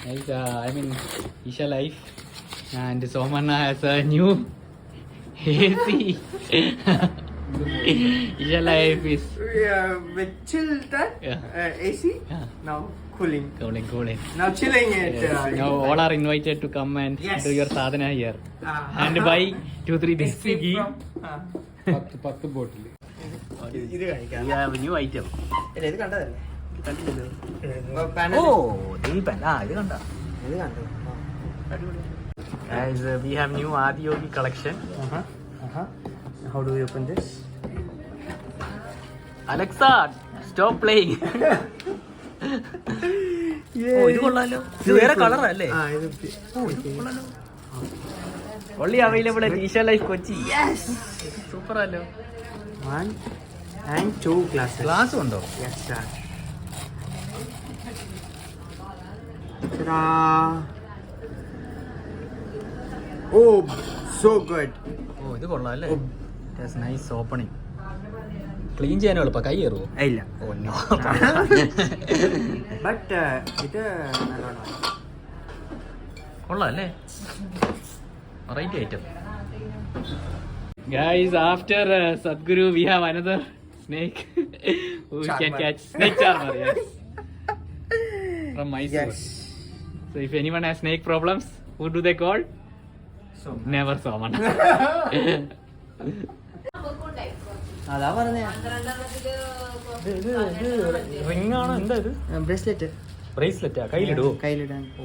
Guys, Isha Life and Somanna has a new AC. Isha Life is with chill that AC. Yeah. Now cooling. Cooling. Now chilling it. Now all are invited to come and do your sadhana here and buy 2-3 things. Escape from. 10 ബോട്ടിൽ. ഇത് കഴിക്കാം. We have a new item. ഇല്ല, ഇത് കണ്ടതല്ലേ? ഇത് കണ്ട. ഇത് കണ്ടു. Guys, we have new Adiyogi collection. How do we open this? Alexa, stop playing. ഇത് കൊള്ളാലോ. ഇത് വേറെ കളറല്ലേ? Only available at Isha Life Kochi. Yes. Super അല്ലോ. 1 and 2 glasses. Glass ഉണ്ടോ? Yes, sir. Ta-da! Oh, so good. ഇത് കൊള്ളാല്ലേ? That's nice opening. Clean ചെയ്യാൻ എളുപ്പം, കൈ കയറുമോ? ഇല്ല. Oh no. But ഇത് നല്ലോണം. കൊള്ളാല്ലേ? Variety item. Guys, after Sadhguru, we have another snake who can catch snake charmer. Yes. From Mysore. Yes. So if anyone has snake problems, who do they call? Never Soman. അതാ പറഞ്ഞ ring ആണോ എന്താ ഇത്? Bracelet ബ്രേസ്ലെറ്റാ കയ്യിലിടുവോ? കയ്യിലിടാൻ. ഓ